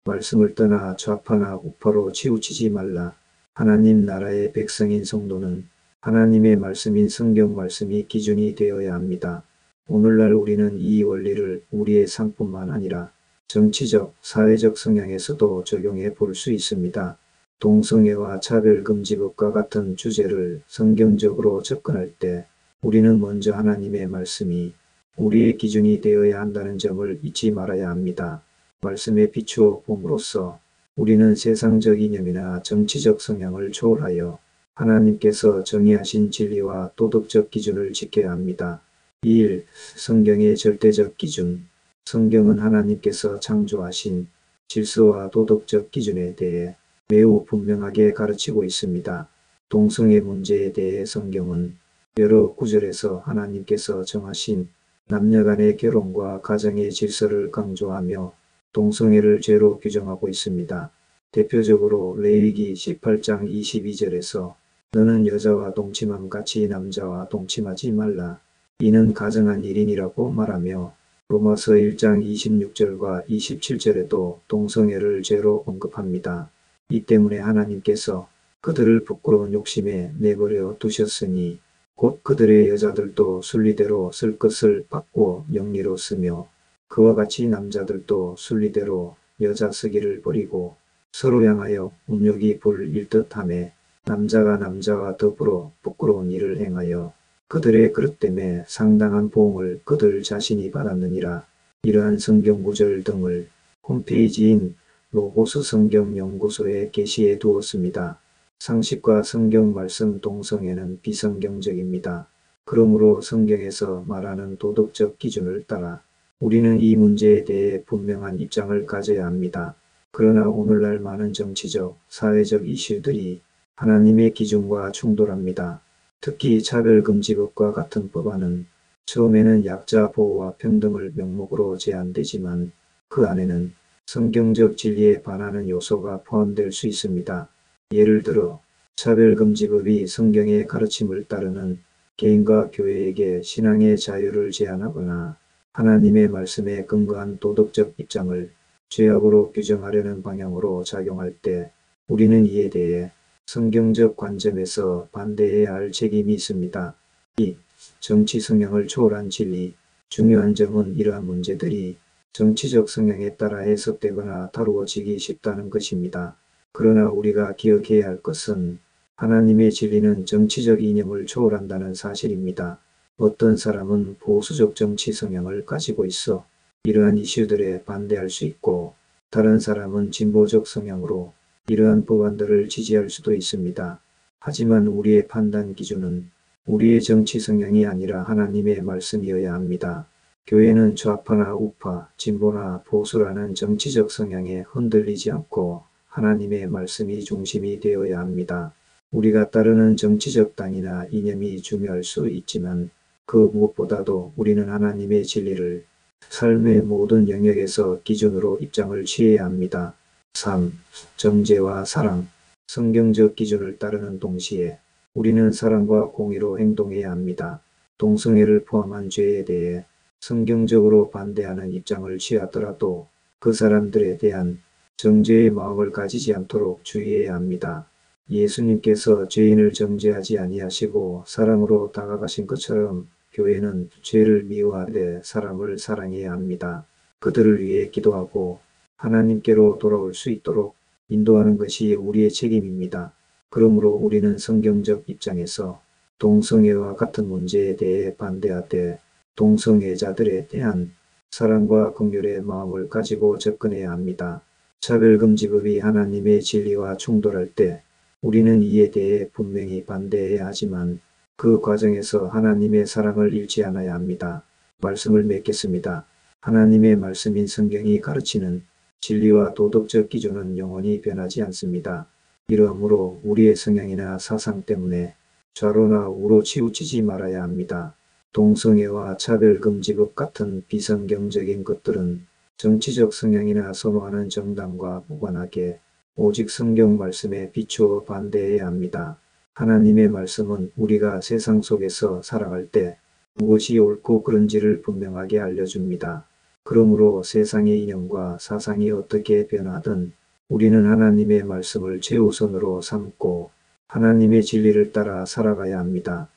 말씀을 떠나 좌파나 우파로 치우치지 말라. 하나님 나라의 백성인 성도는 하나님의 말씀인 성경 말씀이 기준이 되어야 합니다. 오늘날 우리는 이 원리를 우리의 삶뿐만 아니라 정치적, 사회적 성향에서도 적용해 볼 수 있습니다. 동성애와 차별금지법과 같은 주제를 성경적으로 접근할 때 우리는 먼저 하나님의 말씀이 우리의 기준이 되어야 한다는 점을 잊지 말아야 합니다. 말씀에 비추어 봄으로써 우리는 세상적 이념이나 정치적 성향을 초월하여 하나님께서 정의하신 진리와 도덕적 기준을 지켜야 합니다. 2. 성경의 절대적 기준. 성경은 하나님께서 창조하신 질서와 도덕적 기준에 대해 매우 분명하게 가르치고 있습니다. 동성애 문제에 대해 성경은 여러 구절에서 하나님께서 정하신 남녀 간의 결혼과 가정의 질서를 강조하며 동성애를 죄로 규정하고 있습니다. 대표적으로 레위기 18장 22절에서 너는 여자와 동침함 같이 남자와 동침하지 말라. 이는 가정한 일인이라고 말하며 로마서 1장 26절과 27절에도 동성애를 죄로 언급합니다. 이 때문에 하나님께서 그들을 부끄러운 욕심에 내버려 두셨으니 곧 그들의 여자들도 순리대로 쓸 것을 바꾸어 영리로 쓰며 그와 같이 남자들도 순리대로 여자 쓰기를 버리고 서로 향하여 음욕이 불일 듯하며 남자가 남자와 더불어 부끄러운 일을 행하여 그들의 그릇 때문에 상당한 보응을 그들 자신이 받았느니라. 이러한 성경 구절 등을 홈페이지인 로고스 성경연구소에 게시해 두었습니다. 상식과 성경 말씀 동성애는 비성경적입니다. 그러므로 성경에서 말하는 도덕적 기준을 따라 우리는 이 문제에 대해 분명한 입장을 가져야 합니다. 그러나 오늘날 많은 정치적, 사회적 이슈들이 하나님의 기준과 충돌합니다. 특히 차별금지법과 같은 법안은 처음에는 약자 보호와 평등을 명목으로 제안되지만 그 안에는 성경적 진리에 반하는 요소가 포함될 수 있습니다. 예를 들어 차별금지법이 성경의 가르침을 따르는 개인과 교회에게 신앙의 자유를 제한하거나 하나님의 말씀에 근거한 도덕적 입장을 죄악으로 규정하려는 방향으로 작용할 때 우리는 이에 대해 성경적 관점에서 반대해야 할 책임이 있습니다. 2. 정치 성향을 초월한 진리. 중요한 점은 이러한 문제들이 정치적 성향에 따라 해석되거나 다루어지기 쉽다는 것입니다. 그러나 우리가 기억해야 할 것은 하나님의 진리는 정치적 이념을 초월한다는 사실입니다. 어떤 사람은 보수적 정치 성향을 가지고 있어 이러한 이슈들에 반대할 수 있고 다른 사람은 진보적 성향으로 이러한 법안들을 지지할 수도 있습니다. 하지만 우리의 판단 기준은 우리의 정치 성향이 아니라 하나님의 말씀이어야 합니다. 교회는 좌파나 우파, 진보나 보수라는 정치적 성향에 흔들리지 않고 하나님의 말씀이 중심이 되어야 합니다. 우리가 따르는 정치적 당이나 이념이 중요할 수 있지만 그 무엇보다도 우리는 하나님의 진리를 삶의 모든 영역에서 기준으로 입장을 취해야 합니다. 3. 정죄와 사랑. 성경적 기준을 따르는 동시에 우리는 사랑과 공의로 행동해야 합니다. 동성애를 포함한 죄에 대해 성경적으로 반대하는 입장을 취하더라도 그 사람들에 대한 정죄의 마음을 가지지 않도록 주의해야 합니다. 예수님께서 죄인을 정죄하지 아니하시고 사랑으로 다가가신 것처럼 교회는 죄를 미워하되 사람을 사랑해야 합니다. 그들을 위해 기도하고 하나님께로 돌아올 수 있도록 인도하는 것이 우리의 책임입니다. 그러므로 우리는 성경적 입장에서 동성애와 같은 문제에 대해 반대하되 동성애자들에 대한 사랑과 긍휼의 마음을 가지고 접근해야 합니다. 차별금지법이 하나님의 진리와 충돌할 때 우리는 이에 대해 분명히 반대해야 하지만 그 과정에서 하나님의 사랑을 잃지 않아야 합니다. 말씀을 맺겠습니다. 하나님의 말씀인 성경이 가르치는 진리와 도덕적 기준은 영원히 변하지 않습니다. 이러므로 우리의 성향이나 사상 때문에 좌로나 우로 치우치지 말아야 합니다. 동성애와 차별금지법 같은 비성경적인 것들은 정치적 성향이나 선호하는 정당과 무관하게 오직 성경 말씀에 비추어 반대해야 합니다. 하나님의 말씀은 우리가 세상 속에서 살아갈 때 무엇이 옳고 그른지를 분명하게 알려줍니다. 그러므로 세상의 이념과 사상이 어떻게 변하든 우리는 하나님의 말씀을 최우선으로 삼고 하나님의 진리를 따라 살아가야 합니다.